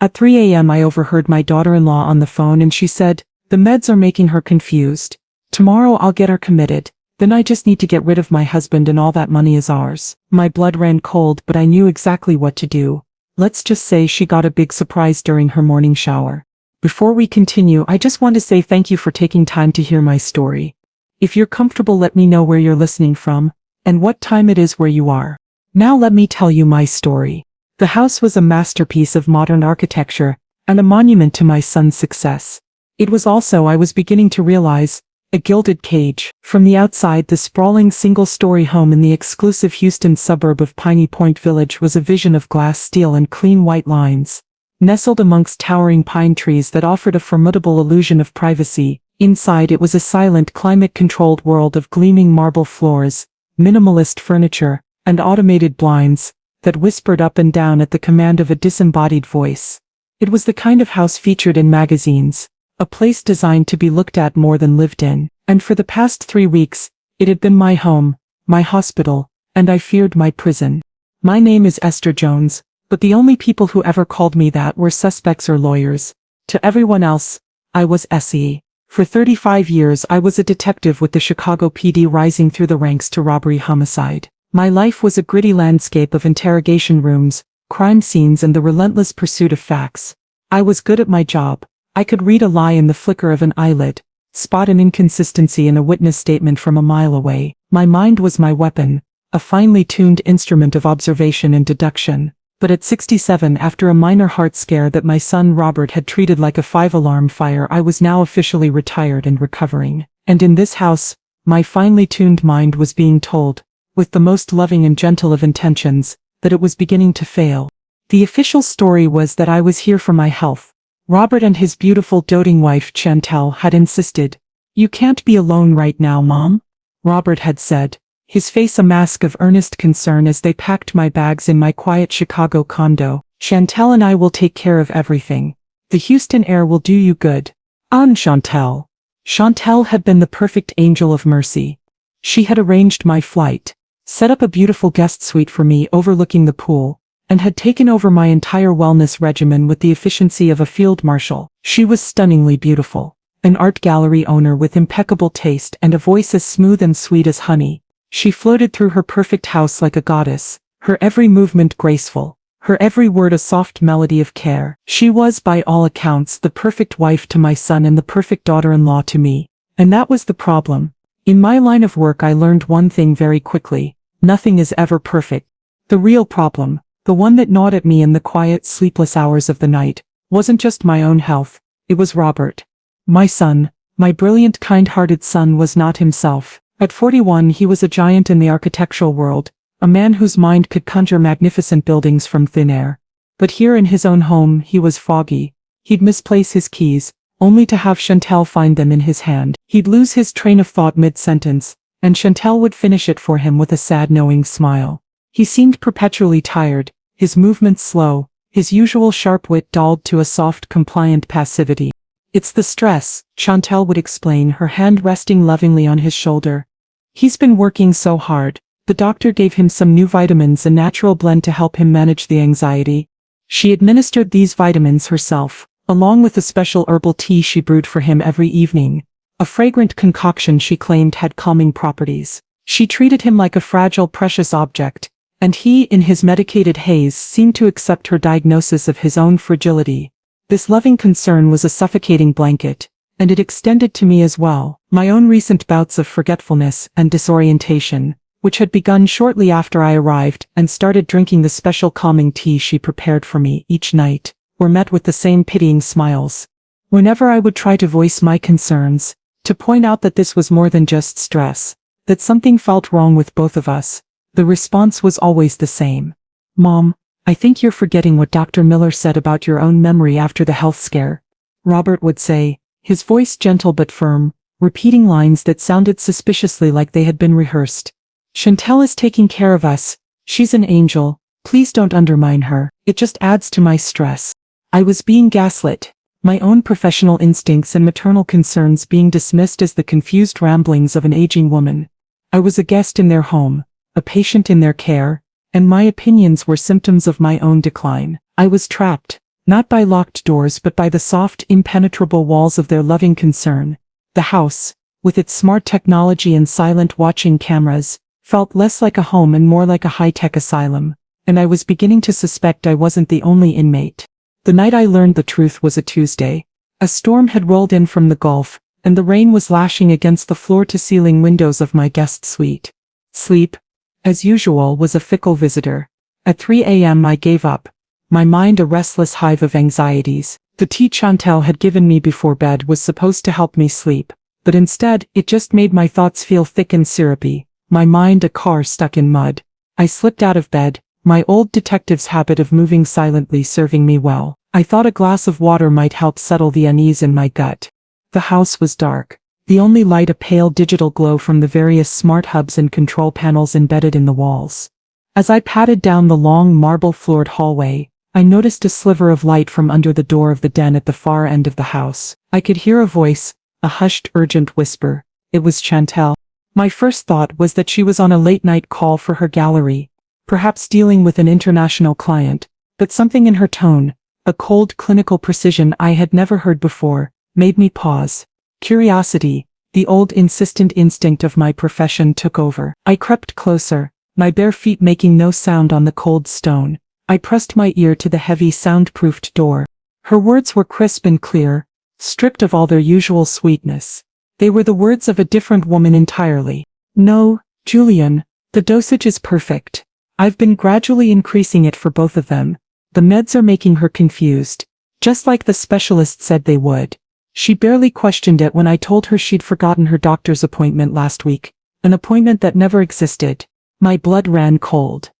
At 3 a.m. I overheard my daughter-in-law on the phone and she said, "The meds are making her confused. Tomorrow I'll get her committed. Then I just need to get rid of my husband and all that money is ours." My blood ran cold, but I knew exactly what to do. Let's just say she got a big surprise during her morning shower. Before we continue, I just want to say thank you for taking time to hear my story. If you're comfortable, let me know where you're listening from, and what time it is where you are. Now let me tell you my story. The house was a masterpiece of modern architecture, and a monument to my son's success. It was also, I was beginning to realize, a gilded cage. From the outside, the sprawling single-story home in the exclusive Houston suburb of Piney Point Village was a vision of glass steel and clean white lines. Nestled amongst towering pine trees that offered a formidable illusion of privacy, inside it was a silent, climate-controlled world of gleaming marble floors, minimalist furniture, and automated blinds that whispered up and down at the command of a disembodied voice. It was the kind of house featured in magazines, a place designed to be looked at more than lived in, and for the past 3 weeks, it had been my home, my hospital, and I feared my prison. My name is Esther Jones, but the only people who ever called me that were suspects or lawyers. To everyone else, I was Essie. For 35 years I was a detective with the Chicago PD, rising through the ranks to robbery homicide. My life was a gritty landscape of interrogation rooms, crime scenes, and the relentless pursuit of facts. I was good at my job. I could read a lie in the flicker of an eyelid, spot an inconsistency in a witness statement from a mile away. My mind was my weapon, a finely tuned instrument of observation and deduction. But at 67, after a minor heart scare that my son Robert had treated like a 5-alarm fire, I was now officially retired and recovering. And in this house, my finely tuned mind was being told, with the most loving and gentle of intentions, that it was beginning to fail. The official story was that I was here for my health. Robert and his beautiful doting wife Chantel had insisted. "You can't be alone right now, Mom," Robert had said, his face a mask of earnest concern as they packed my bags in my quiet Chicago condo. "Chantel and I will take care of everything. The Houston air will do you good." Chantel. Chantel had been the perfect angel of mercy. She had arranged my flight, set up a beautiful guest suite for me overlooking the pool, and had taken over my entire wellness regimen with the efficiency of a field marshal. She was stunningly beautiful, an art gallery owner with impeccable taste and a voice as smooth and sweet as honey. She floated through her perfect house like a goddess, her every movement graceful, her every word a soft melody of care. She was, by all accounts, the perfect wife to my son and the perfect daughter-in-law to me. And that was the problem. In my line of work I learned one thing very quickly: nothing is ever perfect. The real problem, the one that gnawed at me in the quiet, sleepless hours of the night, wasn't just my own health, it was Robert. My son, my brilliant, kind-hearted son, was not himself. At 41 he was a giant in the architectural world, a man whose mind could conjure magnificent buildings from thin air. But here in his own home he was foggy. He'd misplace his keys, only to have Chantel find them in his hand. He'd lose his train of thought mid-sentence, and Chantel would finish it for him with a sad, knowing smile. He seemed perpetually tired, his movements slow, his usual sharp wit dulled to a soft, compliant passivity. "It's the stress," Chantel would explain, her hand resting lovingly on his shoulder. "He's been working so hard. The doctor gave him some new vitamins, a natural blend to help him manage the anxiety." She administered these vitamins herself, along with a special herbal tea she brewed for him every evening, a fragrant concoction she claimed had calming properties. She treated him like a fragile, precious object, and he, in his medicated haze, seemed to accept her diagnosis of his own fragility. This loving concern was a suffocating blanket, and it extended to me as well. My own recent bouts of forgetfulness and disorientation, which had begun shortly after I arrived and started drinking the special calming tea she prepared for me each night, were met with the same pitying smiles. Whenever I would try to voice my concerns, to point out that this was more than just stress, that something felt wrong with both of us, the response was always the same. "Mom, I think you're forgetting what Dr. Miller said about your own memory after the health scare," Robert would say, his voice gentle but firm, repeating lines that sounded suspiciously like they had been rehearsed. "Chantel is taking care of us. She's an angel. Please don't undermine her. It just adds to my stress." I was being gaslit, my own professional instincts and maternal concerns being dismissed as the confused ramblings of an aging woman. I was a guest in their home, a patient in their care, and my opinions were symptoms of my own decline. I was trapped, Not by locked doors but by the soft, impenetrable walls of their loving concern. The house, with its smart technology and silent watching cameras, felt less like a home and more like a high-tech asylum, and I was beginning to suspect I wasn't the only inmate. The night I learned the truth was a Tuesday. A storm had rolled in from the Gulf, and the rain was lashing against the floor-to-ceiling windows of my guest suite. Sleep, as usual, was a fickle visitor. At 3 a.m. I gave up, my mind a restless hive of anxieties. The tea Chantel had given me before bed was supposed to help me sleep, but instead, it just made my thoughts feel thick and syrupy, my mind a car stuck in mud. I slipped out of bed, my old detective's habit of moving silently serving me well. I thought a glass of water might help settle the unease in my gut. The house was dark, the only light a pale digital glow from the various smart hubs and control panels embedded in the walls. As I padded down the long marble-floored hallway, I noticed a sliver of light from under the door of the den at the far end of the house. I could hear a voice, a hushed, urgent whisper. It was Chantel. My first thought was that she was on a late-night call for her gallery, perhaps dealing with an international client, but something in her tone, a cold clinical precision I had never heard before, made me pause. Curiosity, the old insistent instinct of my profession, took over. I crept closer, my bare feet making no sound on the cold stone. I pressed my ear to the heavy soundproofed door. Her words were crisp and clear, stripped of all their usual sweetness. They were the words of a different woman entirely. No, Julian, the dosage is perfect. I've been gradually increasing it for both of them. The meds are making her confused, just like the specialist said they would. She barely questioned it when I told her she'd forgotten her doctor's appointment last week, an appointment that never existed. My blood ran cold.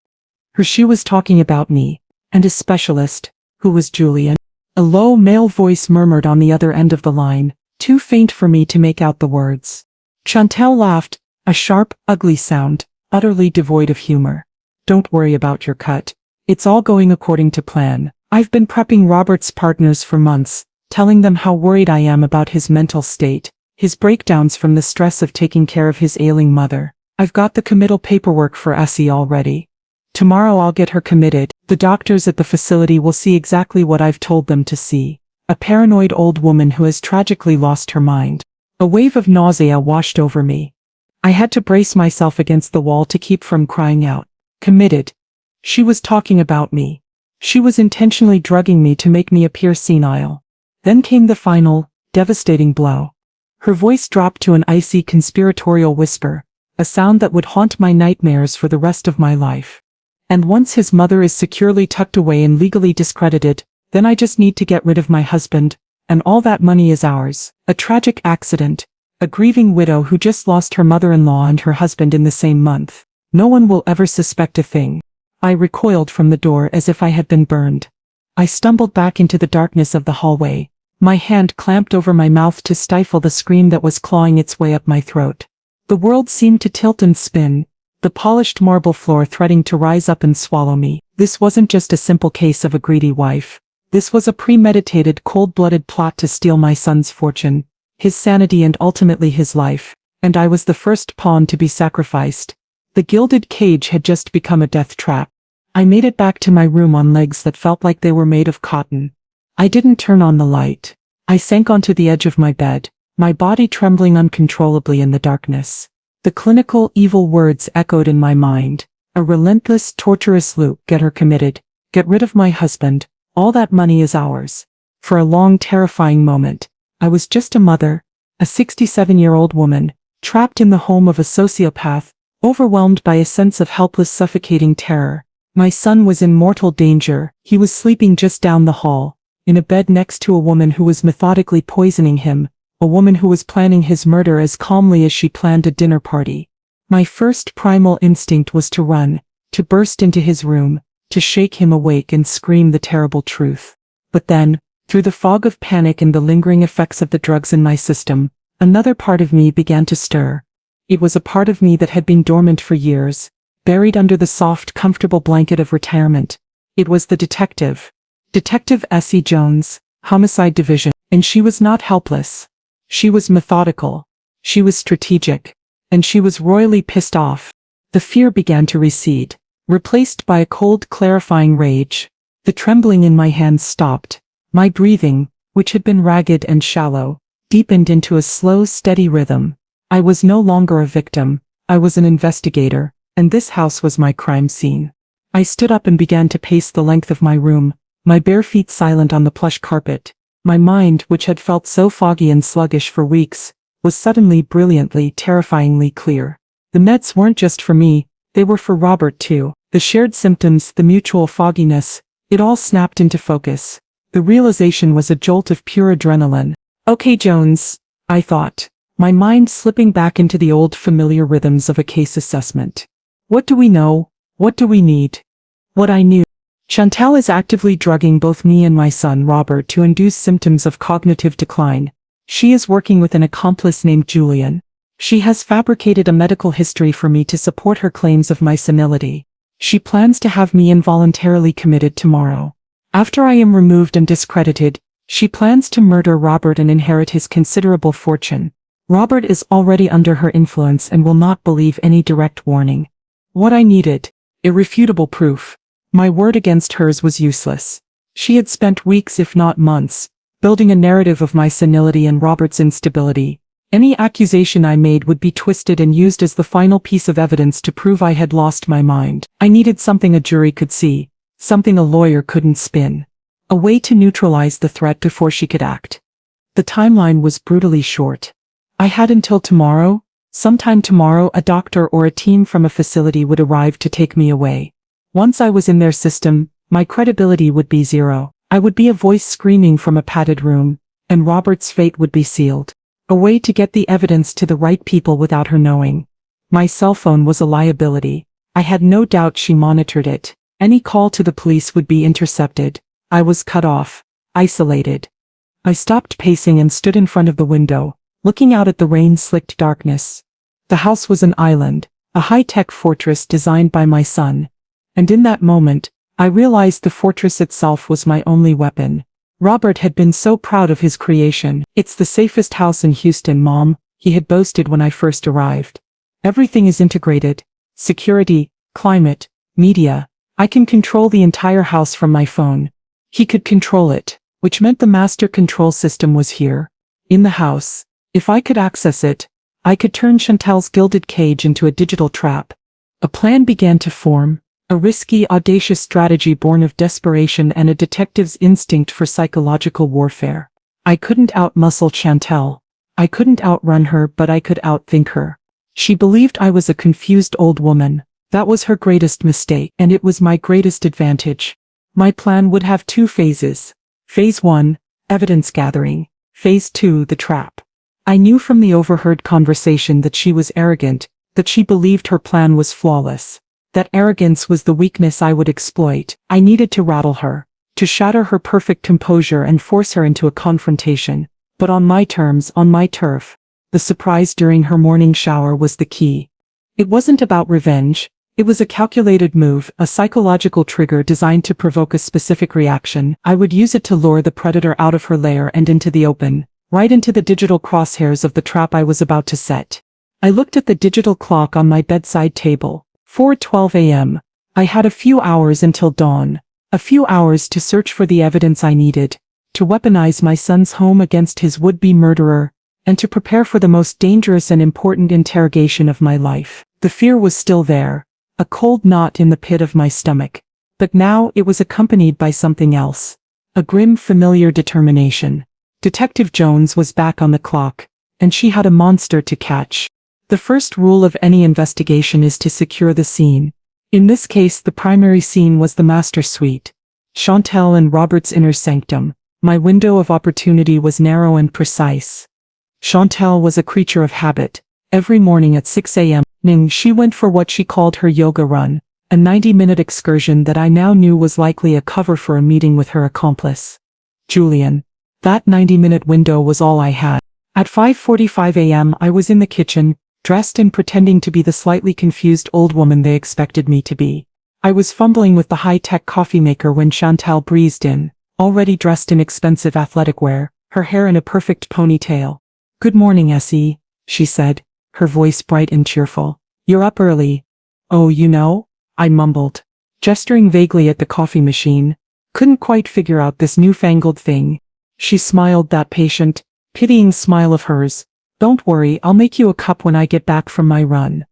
She was talking about me, and a specialist, who was Julian. A low male voice murmured on the other end of the line, too faint for me to make out the words. Chantel laughed, a sharp, ugly sound, utterly devoid of humor. Don't worry about your cut. It's all going according to plan. I've been prepping Robert's partners for months, telling them how worried I am about his mental state, his breakdowns from the stress of taking care of his ailing mother. I've got the committal paperwork for Essie already. Tomorrow I'll get her committed. The doctors at the facility will see exactly what I've told them to see. A paranoid old woman who has tragically lost her mind. A wave of nausea washed over me. I had to brace myself against the wall to keep from crying out. Committed. She was talking about me. She was intentionally drugging me to make me appear senile. Then came the final, devastating blow. Her voice dropped to an icy conspiratorial whisper, a sound that would haunt my nightmares for the rest of my life. And once his mother is securely tucked away and legally discredited, then I just need to get rid of my husband, and all that money is ours. A tragic accident. A grieving widow who just lost her mother-in-law and her husband in the same month. No one will ever suspect a thing. I recoiled from the door as if I had been burned. I stumbled back into the darkness of the hallway, my hand clamped over my mouth to stifle the scream that was clawing its way up my throat. The world seemed to tilt and spin, the polished marble floor threatening to rise up and swallow me. This wasn't just a simple case of a greedy wife. This was a premeditated, cold-blooded plot to steal my son's fortune, his sanity and ultimately his life, and I was the first pawn to be sacrificed. The gilded cage had just become a death trap. I made it back to my room on legs that felt like they were made of cotton. I didn't turn on the light. I sank onto the edge of my bed, my body trembling uncontrollably in the darkness. The clinical, evil words echoed in my mind. A relentless, torturous loop. Get her committed. Get rid of my husband. All that money is ours. For a long, terrifying moment, I was just a mother, a 67-year-old woman, trapped in the home of a sociopath, overwhelmed by a sense of helpless, suffocating terror. My son was in mortal danger. He was sleeping just down the hall, in a bed next to a woman who was methodically poisoning him, a woman who was planning his murder as calmly as she planned a dinner party. My first primal instinct was to run, to burst into his room, to shake him awake and scream the terrible truth. But then, through the fog of panic and the lingering effects of the drugs in my system, another part of me began to stir. It was a part of me that had been dormant for years, buried under the soft, comfortable blanket of retirement. It was the detective. Detective Essie Jones, Homicide Division. And she was not helpless. She was methodical. She was strategic. And she was royally pissed off. The fear began to recede, replaced by a cold, clarifying rage. The trembling in my hands stopped. My breathing, which had been ragged and shallow, deepened into a slow, steady rhythm. I was no longer a victim, I was an investigator, and this house was my crime scene. I stood up and began to pace the length of my room, my bare feet silent on the plush carpet. My mind, which had felt so foggy and sluggish for weeks, was suddenly brilliantly, terrifyingly clear. The meds weren't just for me, they were for Robert too. The shared symptoms, the mutual fogginess, it all snapped into focus. The realization was a jolt of pure adrenaline. Okay, Jones, I thought, my mind slipping back into the old familiar rhythms of a case assessment. What do we know? What do we need? What I knew. Chantal is actively drugging both me and my son Robert to induce symptoms of cognitive decline. She is working with an accomplice named Julian. She has fabricated a medical history for me to support her claims of my senility. She plans to have me involuntarily committed tomorrow. After I am removed and discredited, she plans to murder Robert and inherit his considerable fortune. Robert is already under her influence and will not believe any direct warning. What I needed: irrefutable proof. My word against hers was useless. She had spent weeks, if not months, building a narrative of my senility and Robert's instability. Any accusation I made would be twisted and used as the final piece of evidence to prove I had lost my mind. I needed something a jury could see, something a lawyer couldn't spin. A way to neutralize the threat before she could act. The timeline was brutally short. I had until tomorrow. Sometime tomorrow a doctor or a team from a facility would arrive to take me away. Once I was in their system, my credibility would be zero. I would be a voice screaming from a padded room, and Robert's fate would be sealed. A way to get the evidence to the right people without her knowing. My cell phone was a liability. I had no doubt she monitored it. Any call to the police would be intercepted. I was cut off, isolated. I stopped pacing and stood in front of the window, looking out at the rain-slicked darkness. The house was an island, a high-tech fortress designed by my son. And in that moment, I realized the fortress itself was my only weapon. Robert had been so proud of his creation. It's the safest house in Houston, Mom, he had boasted when I first arrived. Everything is integrated. Security, climate, media. I can control the entire house from my phone. He could control it, which meant the master control system was here. In the house. If I could access it, I could turn Chantal's gilded cage into a digital trap. A plan began to form. A risky, audacious strategy born of desperation and a detective's instinct for psychological warfare. I couldn't outmuscle Chantal. I couldn't outrun her, but I could outthink her. She believed I was a confused old woman. That was her greatest mistake, and it was my greatest advantage. My plan would have two phases. Phase 1, evidence gathering. Phase 2, the trap. I knew from the overheard conversation that she was arrogant, that she believed her plan was flawless. That arrogance was the weakness I would exploit. I needed to rattle her, to shatter her perfect composure and force her into a confrontation. But on my terms, on my turf. The surprise during her morning shower was the key. It wasn't about revenge. It was a calculated move, a psychological trigger designed to provoke a specific reaction. I would use it to lure the predator out of her lair and into the open, right into the digital crosshairs of the trap I was about to set. I looked at the digital clock on my bedside table. 4:12 a.m. I had a few hours until dawn. A few hours to search for the evidence I needed, to weaponize my son's home against his would-be murderer, and to prepare for the most dangerous and important interrogation of my life. The fear was still there, a cold knot in the pit of my stomach. But now it was accompanied by something else. A grim, familiar determination. Detective Jones was back on the clock, and she had a monster to catch. The first rule of any investigation is to secure the scene. In this case, the primary scene was the master suite. Chantal and Robert's inner sanctum. My window of opportunity was narrow and precise. Chantal was a creature of habit. Every morning at 6 a.m., she went for what she called her yoga run, a 90-minute excursion that I now knew was likely a cover for a meeting with her accomplice, Julian. That 90-minute window was all I had. At 5:45 a.m. I was in the kitchen, dressed and pretending to be the slightly confused old woman they expected me to be. I was fumbling with the high-tech coffee maker when Chantal breezed in, already dressed in expensive athletic wear, her hair in a perfect ponytail. "Good morning, Essie," she said, her voice bright and cheerful. "You're up early." "Oh, you know?" I mumbled, gesturing vaguely at the coffee machine. Couldn't quite figure out this newfangled thing. She smiled, that patient, pitying smile of hers. Don't worry, I'll make you a cup when I get back from my run.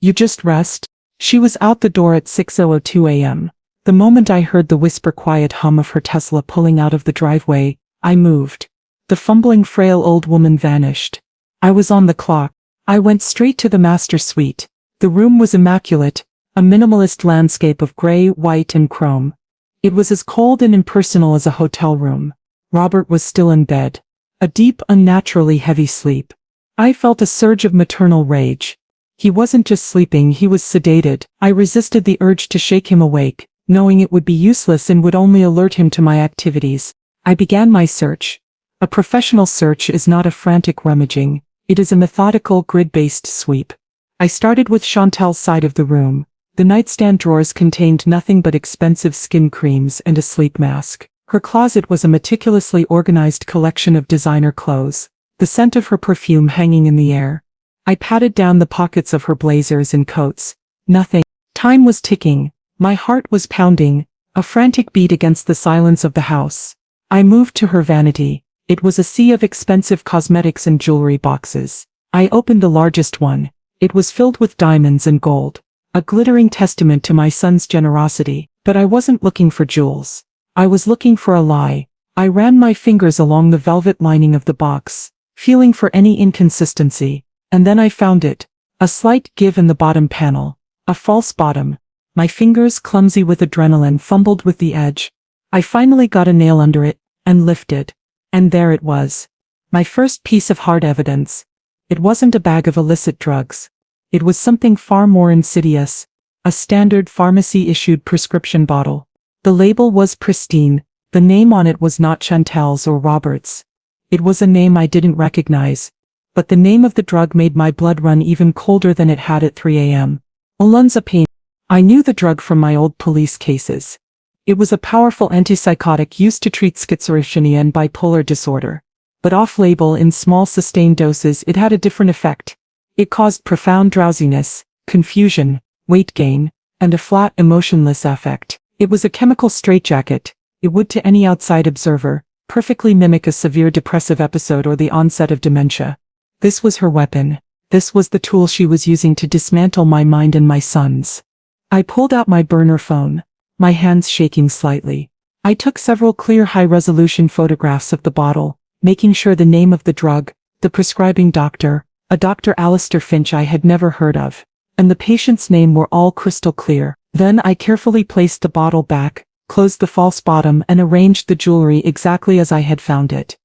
You just rest. She was out the door at 6:02 a.m. The moment I heard the whisper quiet hum of her Tesla pulling out of the driveway, I moved. The fumbling frail old woman vanished. I was on the clock. I went straight to the master suite. The room was immaculate, a minimalist landscape of gray, white, and chrome. It was as cold and impersonal as a hotel room. Robert was still in bed. A deep, unnaturally heavy sleep. I felt a surge of maternal rage. He wasn't just sleeping, he was sedated. I resisted the urge to shake him awake, knowing it would be useless and would only alert him to my activities. I began my search. A professional search is not a frantic rummaging. It is a methodical, grid-based sweep. I started with Chantal's side of the room. The nightstand drawers contained nothing but expensive skin creams and a sleep mask. Her closet was a meticulously organized collection of designer clothes, the scent of her perfume hanging in the air. I patted down the pockets of her blazers and coats. Nothing. Time was ticking. My heart was pounding, a frantic beat against the silence of the house. I moved to her vanity. It was a sea of expensive cosmetics and jewelry boxes. I opened the largest one. It was filled with diamonds and gold, a glittering testament to my son's generosity. But I wasn't looking for jewels. I was looking for a lie. I ran my fingers along the velvet lining of the box, feeling for any inconsistency, and then I found it. A slight give in the bottom panel. A false bottom. My fingers, clumsy with adrenaline, fumbled with the edge. I finally got a nail under it, and lifted. And there it was. My first piece of hard evidence. It wasn't a bag of illicit drugs. It was something far more insidious. A standard pharmacy-issued prescription bottle. The label was pristine. The name on it was not Chantal's or Robert's. It was a name I didn't recognize. But the name of the drug made my blood run even colder than it had at 3 a.m. Olanzapine. I knew the drug from my old police cases. It was a powerful antipsychotic used to treat schizophrenia and bipolar disorder. But off-label, in small sustained doses, it had a different effect. It caused profound drowsiness, confusion, weight gain, and a flat, emotionless affect. It was a chemical straitjacket. It would, to any outside observer, perfectly mimic a severe depressive episode or the onset of dementia. This was her weapon. This was the tool she was using to dismantle my mind and my son's. I pulled out my burner phone, my hands shaking slightly. I took several clear high-resolution photographs of the bottle, making sure the name of the drug, the prescribing doctor, a Dr. Alistair Finch I had never heard of, and the patient's name were all crystal clear. Then I carefully placed the bottle back, closed the false bottom, and arranged the jewelry exactly as I had found it.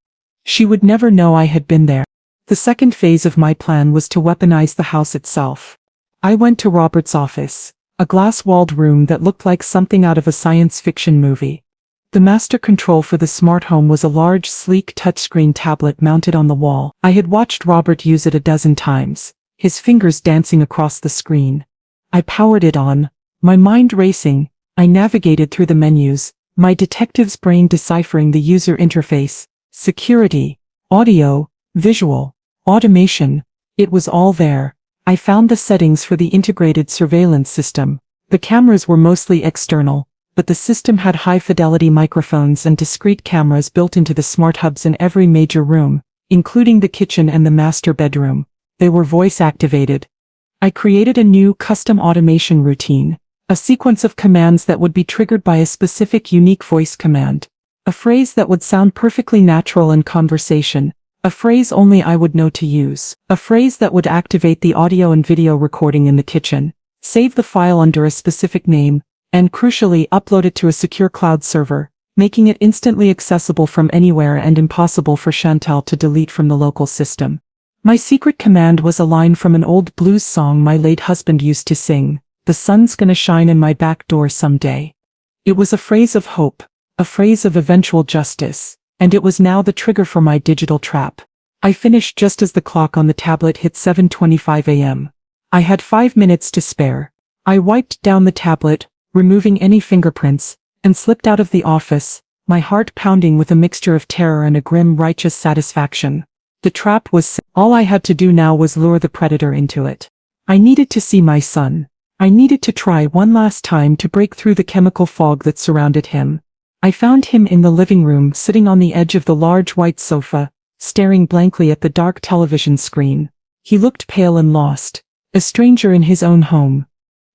She would never know I had been there. The second phase of my plan was to weaponize the house itself. I went to Robert's office, a glass-walled room that looked like something out of a science fiction movie. The master control for the smart home was a large, sleek touchscreen tablet mounted on the wall. I had watched Robert use it a dozen times, his fingers dancing across the screen. I powered it on, my mind racing. I navigated through the menus, my detective's brain deciphering the user interface, security, audio, visual, automation. It was all there. I found the settings for the integrated surveillance system. The cameras were mostly external, but the system had high-fidelity microphones and discrete cameras built into the smart hubs in every major room, including the kitchen and the master bedroom. They were voice-activated. I created a new custom automation routine, a sequence of commands that would be triggered by a specific unique voice command, a phrase that would sound perfectly natural in conversation, a phrase only I would know to use, a phrase that would activate the audio and video recording in the kitchen, save the file under a specific name, and crucially upload it to a secure cloud server, making it instantly accessible from anywhere and impossible for Chantal to delete from the local system. My secret command was a line from an old blues song my late husband used to sing, "The sun's gonna shine in my back door someday." It was a phrase of hope, a phrase of eventual justice, and it was now the trigger for my digital trap. I finished just as the clock on the tablet hit 7:25 a.m. I had 5 minutes to spare. I wiped down the tablet, removing any fingerprints, and slipped out of the office, my heart pounding with a mixture of terror and a grim, righteous satisfaction. The trap was set. All I had to do now was lure the predator into it. I needed to see my son. I needed to try one last time to break through the chemical fog that surrounded him. I found him in the living room, sitting on the edge of the large white sofa, staring blankly at the dark television screen. He looked pale and lost, a stranger in his own home.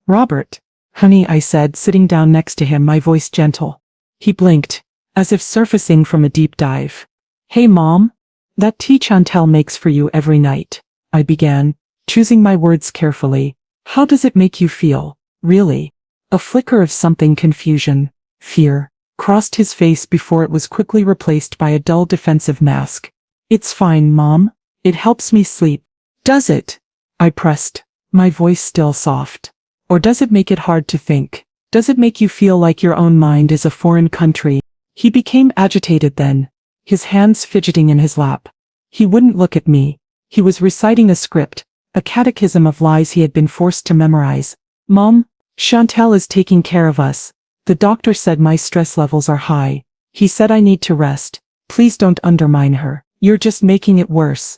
"Robert, honey," I said, sitting down next to him, my voice gentle. He blinked, as if surfacing from a deep dive. "Hey, Mom. That tea Chantel makes for you every night," I began, choosing my words carefully. "How does it make you feel, really?" A flicker of something, confusion, fear, crossed his face before it was quickly replaced by a dull defensive mask. "It's fine, Mom. It helps me sleep." "Does it?" I pressed, my voice still soft. "Or does it make it hard to think? Does it make you feel like your own mind is a foreign country?" He became agitated then, his hands fidgeting in his lap. He wouldn't look at me. He was reciting a script, a catechism of lies he had been forced to memorize. "Mom, Chantel is taking care of us. The doctor said my stress levels are high. He said I need to rest. Please don't undermine her. You're just making it worse."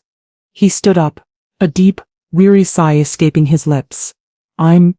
He stood up, a deep, weary sigh escaping his lips. I'm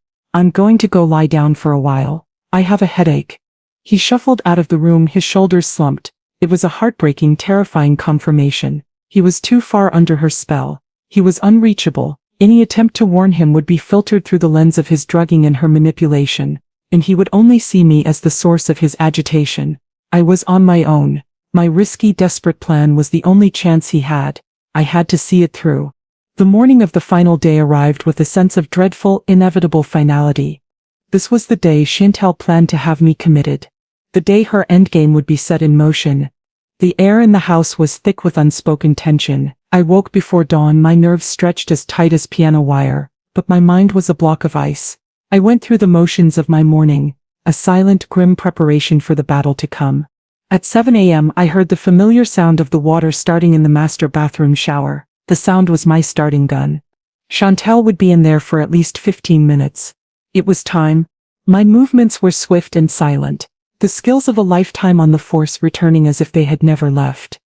going to go lie down for a while. I have a headache." He shuffled out of the room, his shoulders slumped. It was a heartbreaking, terrifying confirmation. He was too far under her spell. He was unreachable. Any attempt to warn him would be filtered through the lens of his drugging and her manipulation, and he would only see me as the source of his agitation. I was on my own. My risky, desperate plan was the only chance he had. I had to see it through. The morning of the final day arrived with a sense of dreadful, inevitable finality. This was the day Chantel planned to have me committed. The day her endgame would be set in motion. The air in the house was thick with unspoken tension. I woke before dawn, my nerves stretched as tight as piano wire, but my mind was a block of ice. I went through the motions of my morning, a silent, grim preparation for the battle to come. At 7 a.m. I heard the familiar sound of the water starting in the master bathroom shower. The sound was my starting gun. Chantel would be in there for at least 15 minutes. It was time. My movements were swift and silent, the skills of a lifetime on the force returning as if they had never left.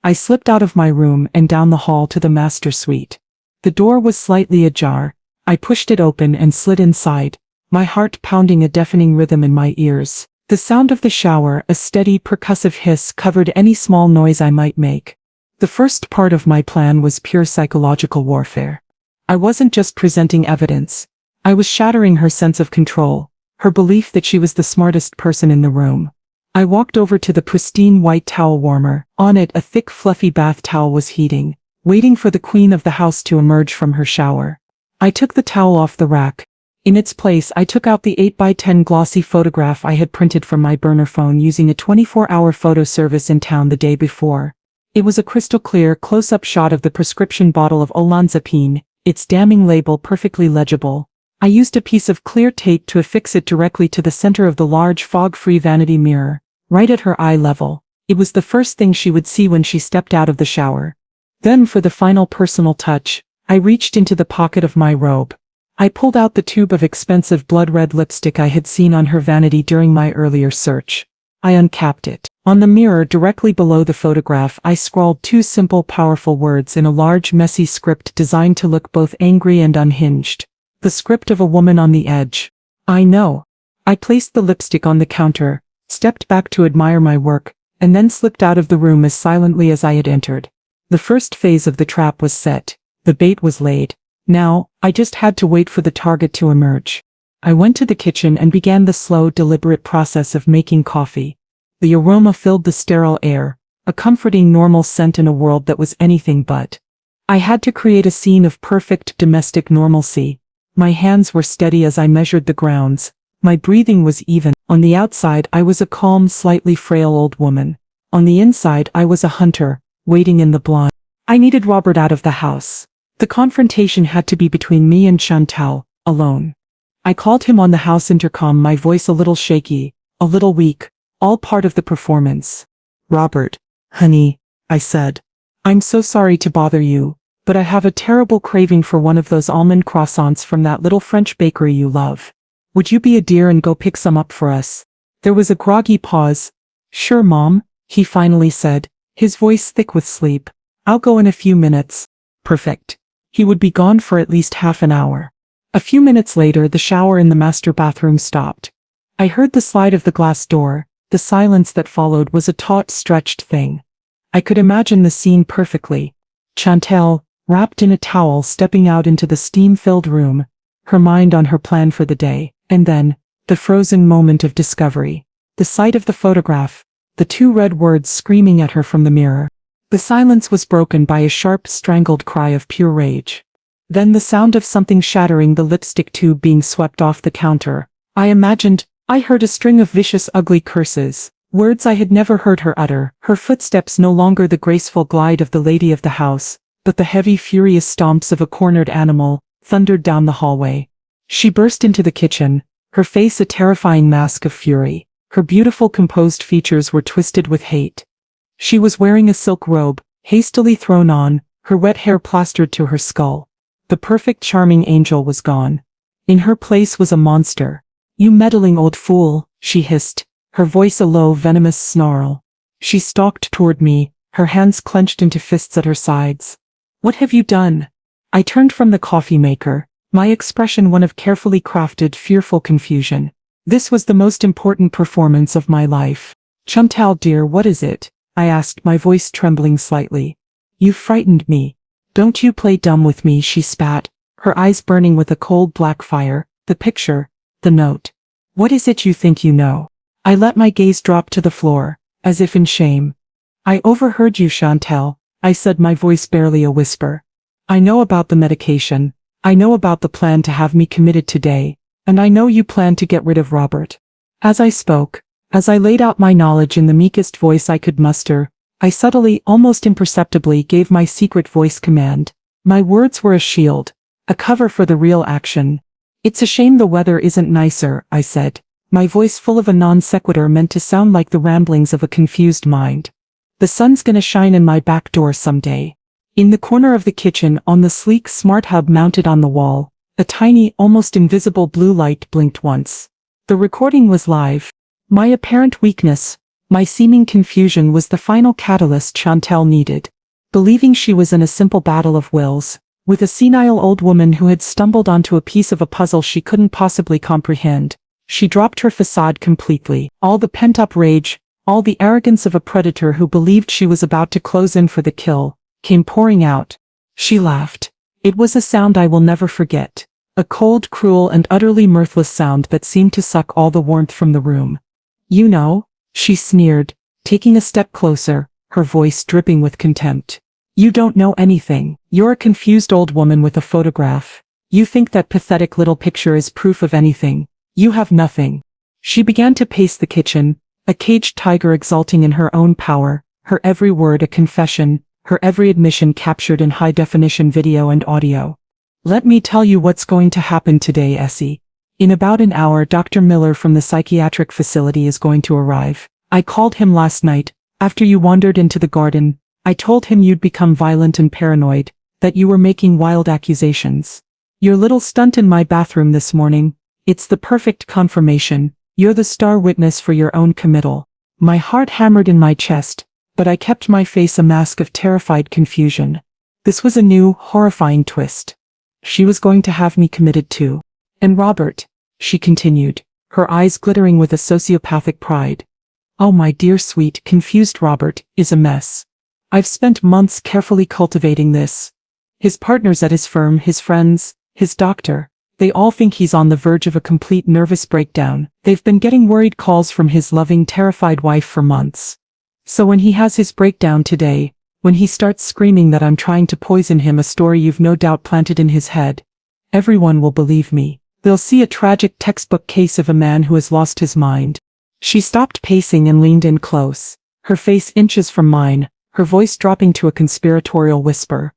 I slipped out of my room and down the hall to the master suite. The door was slightly ajar. I pushed it open and slid inside, my heart pounding a deafening rhythm in my ears. The sound of the shower, a steady, percussive hiss, covered any small noise I might make. The first part of my plan was pure psychological warfare. I wasn't just presenting evidence. I was shattering her sense of control, her belief that she was the smartest person in the room. I walked over to the pristine white towel warmer. On it, a thick, fluffy bath towel was heating, waiting for the queen of the house to emerge from her shower. I took the towel off the rack. In its place, I took out the 8x10 glossy photograph I had printed from my burner phone using a 24-hour photo service in town the day before. It was a crystal-clear, close-up shot of the prescription bottle of olanzapine, its damning label perfectly legible. I used a piece of clear tape to affix it directly to the center of the large fog-free vanity mirror, right at her eye level. It was the first thing she would see when she stepped out of the shower. Then, for the final personal touch, I reached into the pocket of my robe. I pulled out the tube of expensive blood-red lipstick I had seen on her vanity during my earlier search. I uncapped it. On the mirror directly below the photograph, I scrawled two simple, powerful words in a large, messy script designed to look both angry and unhinged. The script of a woman on the edge. I know. I placed the lipstick on the counter, stepped back to admire my work, and then slipped out of the room as silently as I had entered. The first phase of the trap was set. The bait was laid. Now, I just had to wait for the target to emerge. I went to the kitchen and began the slow, deliberate process of making coffee. The aroma filled the sterile air, a comforting, normal scent in a world that was anything but. I had to create a scene of perfect domestic normalcy. My hands were steady as I measured the grounds. My breathing was even. On the outside, I was a calm, slightly frail old woman. On the inside, I was a hunter, waiting in the blind. I needed Robert out of the house. The confrontation had to be between me and Chantel, alone. I called him on the house intercom, my voice a little shaky, a little weak, all part of the performance. "Robert, honey," I said. "I'm so sorry to bother you, but I have a terrible craving for one of those almond croissants from that little French bakery you love. Would you be a dear and go pick some up for us?" There was a groggy pause. "Sure, Mom," he finally said, his voice thick with sleep. "I'll go in a few minutes." Perfect. He would be gone for at least half an hour. A few minutes later, the shower in the master bathroom stopped. I heard the slide of the glass door, The silence that followed was a taut, stretched thing. I could imagine the scene perfectly. Chantal, wrapped in a towel, stepping out into the steam-filled room, her mind on her plan for the day. And then, the frozen moment of discovery. The sight of the photograph, the two red words screaming at her from the mirror. The silence was broken by a sharp, strangled cry of pure rage. Then the sound of something shattering, the lipstick tube being swept off the counter. I heard a string of vicious, ugly curses, words I had never heard her utter. Her footsteps no longer the graceful glide of the lady of the house, but the heavy, furious stomps of a cornered animal, thundered down the hallway. She burst into the kitchen, her face a terrifying mask of fury. Her beautiful, composed features were twisted with hate. She was wearing a silk robe, hastily thrown on, her wet hair plastered to her skull. The perfect, charming angel was gone. In her place was a monster. "You meddling old fool," she hissed, her voice a low, venomous snarl. She stalked toward me, her hands clenched into fists at her sides. "What have you done?" I turned from the coffee maker, my expression one of carefully crafted, fearful confusion. This was the most important performance of my life. "Chantal dear, what is it?" I asked, my voice trembling slightly. "You frightened me. Don't you play dumb with me," she spat, her eyes burning with a cold black fire. "The picture, the note. What is it you think you know?" I let my gaze drop to the floor, as if in shame. "I overheard you, Chantal," I said, my voice barely a whisper. "I know about the medication. I know about the plan to have me committed today, and I know you plan to get rid of Robert." As I spoke, as I laid out my knowledge in the meekest voice I could muster, I subtly, almost imperceptibly, gave my secret voice command. My words were a shield, a cover for the real action. "It's a shame the weather isn't nicer," I said, my voice full of a non sequitur meant to sound like the ramblings of a confused mind. "The sun's gonna shine in my back door someday." In the corner of the kitchen, on the sleek smart hub mounted on the wall, a tiny, almost invisible blue light blinked once. The recording was live. My apparent weakness, my seeming confusion was the final catalyst Chantal needed. Believing she was in a simple battle of wills, with a senile old woman who had stumbled onto a piece of a puzzle she couldn't possibly comprehend, she dropped her facade completely. All the pent-up rage, all the arrogance of a predator who believed she was about to close in for the kill, came pouring out. She laughed. It was a sound I will never forget. A cold, cruel, and utterly mirthless sound that seemed to suck all the warmth from the room. "You know?" she sneered, taking a step closer, her voice dripping with contempt. "You don't know anything. You're a confused old woman with a photograph. You think that pathetic little picture is proof of anything. You have nothing." She began to pace the kitchen, a caged tiger exulting in her own power, her every word a confession, her every admission captured in high-definition video and audio. "Let me tell you what's going to happen today, Essie. In about an hour, Dr. Miller from the psychiatric facility is going to arrive. I called him last night, after you wandered into the garden. I told him you'd become violent and paranoid, that you were making wild accusations. Your little stunt in my bathroom this morning, it's the perfect confirmation. You're the star witness for your own committal." My heart hammered in my chest, but I kept my face a mask of terrified confusion. This was a new, horrifying twist. She was going to have me committed too. "And Robert," she continued, her eyes glittering with a sociopathic pride. "Oh, my dear sweet, confused Robert is a mess. I've spent months carefully cultivating this. His partners at his firm, his friends, his doctor, they all think he's on the verge of a complete nervous breakdown. They've been getting worried calls from his loving, terrified wife for months. So when he has his breakdown today, when he starts screaming that I'm trying to poison him, a story you've no doubt planted in his head, everyone will believe me. They'll see a tragic textbook case of a man who has lost his mind." She stopped pacing and leaned in close, her face inches from mine, her voice dropping to a conspiratorial whisper.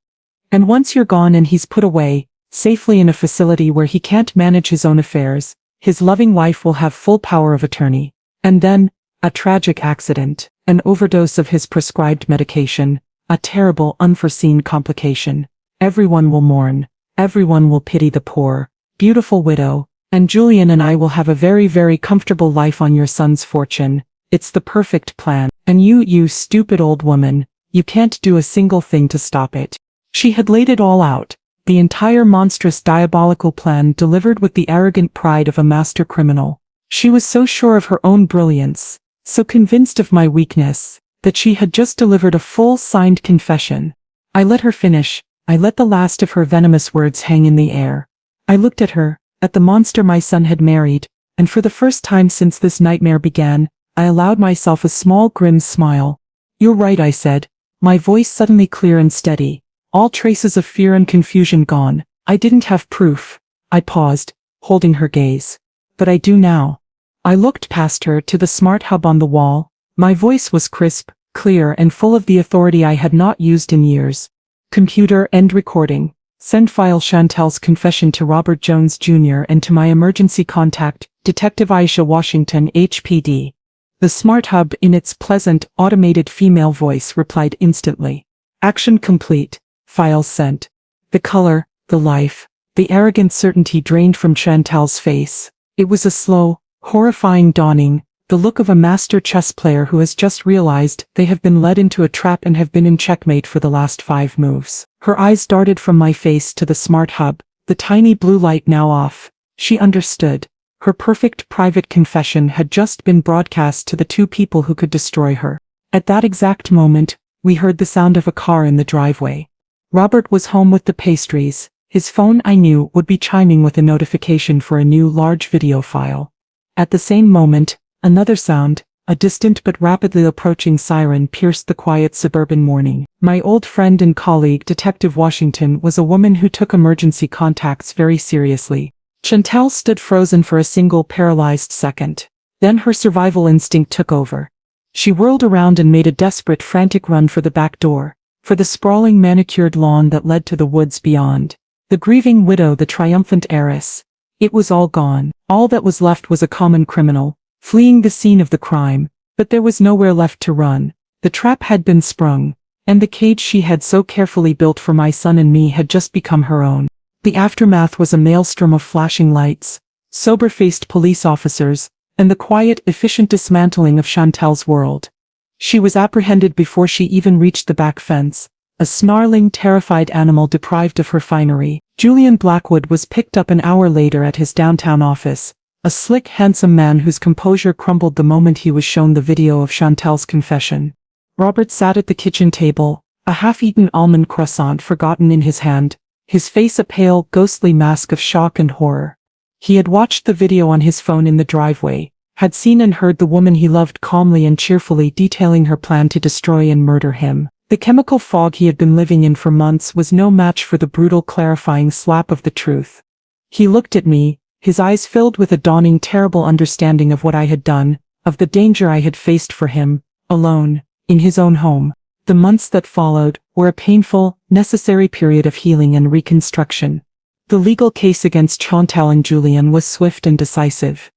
"And once you're gone and he's put away, safely in a facility where he can't manage his own affairs, his loving wife will have full power of attorney. And then, a tragic accident, an overdose of his prescribed medication, a terrible unforeseen complication. Everyone will mourn, everyone will pity the poor, beautiful widow, and Julian and I will have a very, very comfortable life on your son's fortune. It's the perfect plan, and you stupid old woman, you can't do a single thing to stop it." She had laid it all out, the entire monstrous diabolical plan delivered with the arrogant pride of a master criminal. She was so sure of her own brilliance, so convinced of my weakness, that she had just delivered a full signed confession. I let her finish. I let the last of her venomous words hang in the air. I looked at her, at the monster my son had married, and for the first time since this nightmare began, I allowed myself a small grim smile. "You're right," I said, my voice suddenly clear and steady, all traces of fear and confusion gone. I didn't have proof. I paused, holding her gaze. But I do now. I looked past her to the smart hub on the wall. My voice was crisp, clear, and full of the authority I had not used in years. "Computer, end recording. Send file Chantel's confession to Robert Jones Jr. and to my emergency contact, Detective Aisha Washington, HPD. The smart hub, in its pleasant, automated female voice, replied instantly. "Action complete. File sent." The color, the life, the arrogant certainty drained from Chantel's face. It was a slow, horrifying dawning, the look of a master chess player who has just realized they have been led into a trap and have been in checkmate for the last 5 moves. Her eyes darted from my face to the smart hub, the tiny blue light now off. She understood. Her perfect private confession had just been broadcast to the 2 people who could destroy her. At that exact moment, we heard the sound of a car in the driveway. Robert was home with the pastries. His phone, I knew, would be chiming with a notification for a new large video file. At the same moment, another sound, a distant but rapidly approaching siren, pierced the quiet suburban morning. My old friend and colleague Detective Washington was a woman who took emergency contacts very seriously. Chantel stood frozen for a single paralyzed second. Then her survival instinct took over. She whirled around and made a desperate, frantic run for the back door, for the sprawling manicured lawn that led to the woods beyond. The grieving widow, the triumphant heiress. It was all gone. All that was left was a common criminal, fleeing the scene of the crime, but there was nowhere left to run. The trap had been sprung, and the cage she had so carefully built for my son and me had just become her own. The aftermath was a maelstrom of flashing lights, sober-faced police officers, and the quiet, efficient dismantling of Chantel's world. She was apprehended before she even reached the back fence, a snarling, terrified animal deprived of her finery. Julian Blackwood was picked up an hour later at his downtown office, a slick, handsome man whose composure crumbled the moment he was shown the video of Chantel's confession. Robert sat at the kitchen table, a half-eaten almond croissant forgotten in his hand, his face a pale, ghostly mask of shock and horror. He had watched the video on his phone in the driveway, had seen and heard the woman he loved calmly and cheerfully detailing her plan to destroy and murder him. The chemical fog he had been living in for months was no match for the brutal, clarifying slap of the truth. He looked at me, his eyes filled with a dawning, terrible understanding of what I had done, of the danger I had faced for him, alone, in his own home. The months that followed were a painful, necessary period of healing and reconstruction. The legal case against Chantel and Julian was swift and decisive.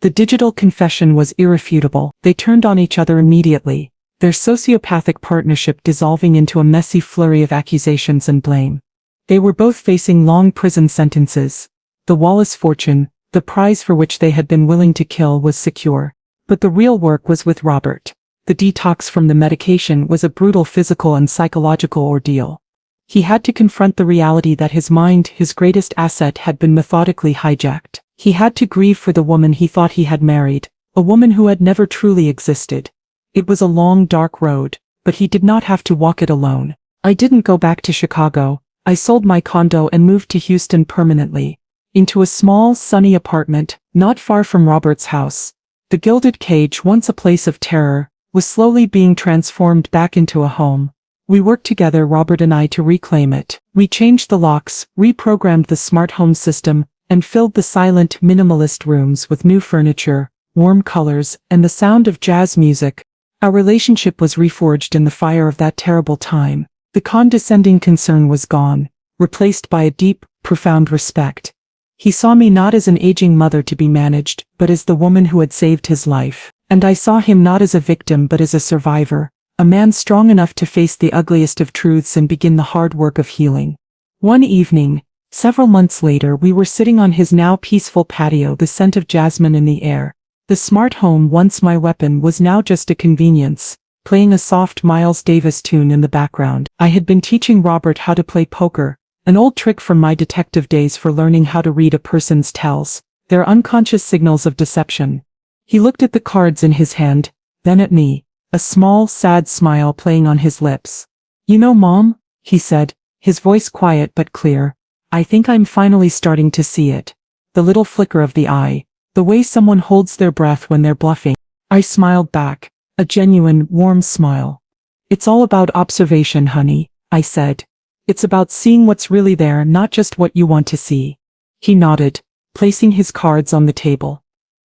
The digital confession was irrefutable. They turned on each other immediately, their sociopathic partnership dissolving into a messy flurry of accusations and blame. They were both facing long prison sentences. The Wallace fortune, the prize for which they had been willing to kill, was secure. But the real work was with Robert. The detox from the medication was a brutal physical and psychological ordeal. He had to confront the reality that his mind, his greatest asset, had been methodically hijacked. He had to grieve for the woman he thought he had married, a woman who had never truly existed. It was a long, dark road, but he did not have to walk it alone. I didn't go back to Chicago. I sold my condo and moved to Houston permanently, into a small, sunny apartment, not far from Robert's house. The gilded cage, once a place of terror, was slowly being transformed back into a home. We worked together, Robert and I, to reclaim it. We changed the locks, reprogrammed the smart home system, and filled the silent, minimalist rooms with new furniture, warm colors, and the sound of jazz music. Our relationship was reforged in the fire of that terrible time. The condescending concern was gone, replaced by a deep, profound respect. He saw me not as an aging mother to be managed, but as the woman who had saved his life. And I saw him not as a victim but as a survivor, a man strong enough to face the ugliest of truths and begin the hard work of healing. One evening, several months later, we were sitting on his now peaceful patio, the scent of jasmine in the air. The smart home, once my weapon, was now just a convenience, playing a soft Miles Davis tune in the background. I had been teaching Robert how to play poker, an old trick from my detective days for learning how to read a person's tells, their unconscious signals of deception. He looked at the cards in his hand, then at me, a small, sad smile playing on his lips. "You know, Mom," he said, his voice quiet but clear, "I think I'm finally starting to see it. The little flicker of the eye, the way someone holds their breath when they're bluffing." I smiled back, a genuine, warm smile. "It's all about observation, honey," I said. "It's about seeing what's really there, not just what you want to see." He nodded, placing his cards on the table.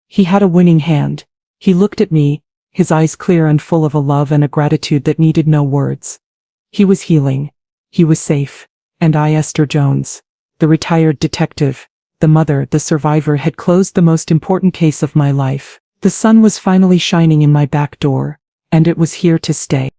He had a winning hand. He looked at me, his eyes clear and full of a love and a gratitude that needed no words. He was healing. He was safe. And I, Esther Jones, the retired detective, the mother, the survivor, had closed the most important case of my life. The sun was finally shining in my back door, and it was here to stay.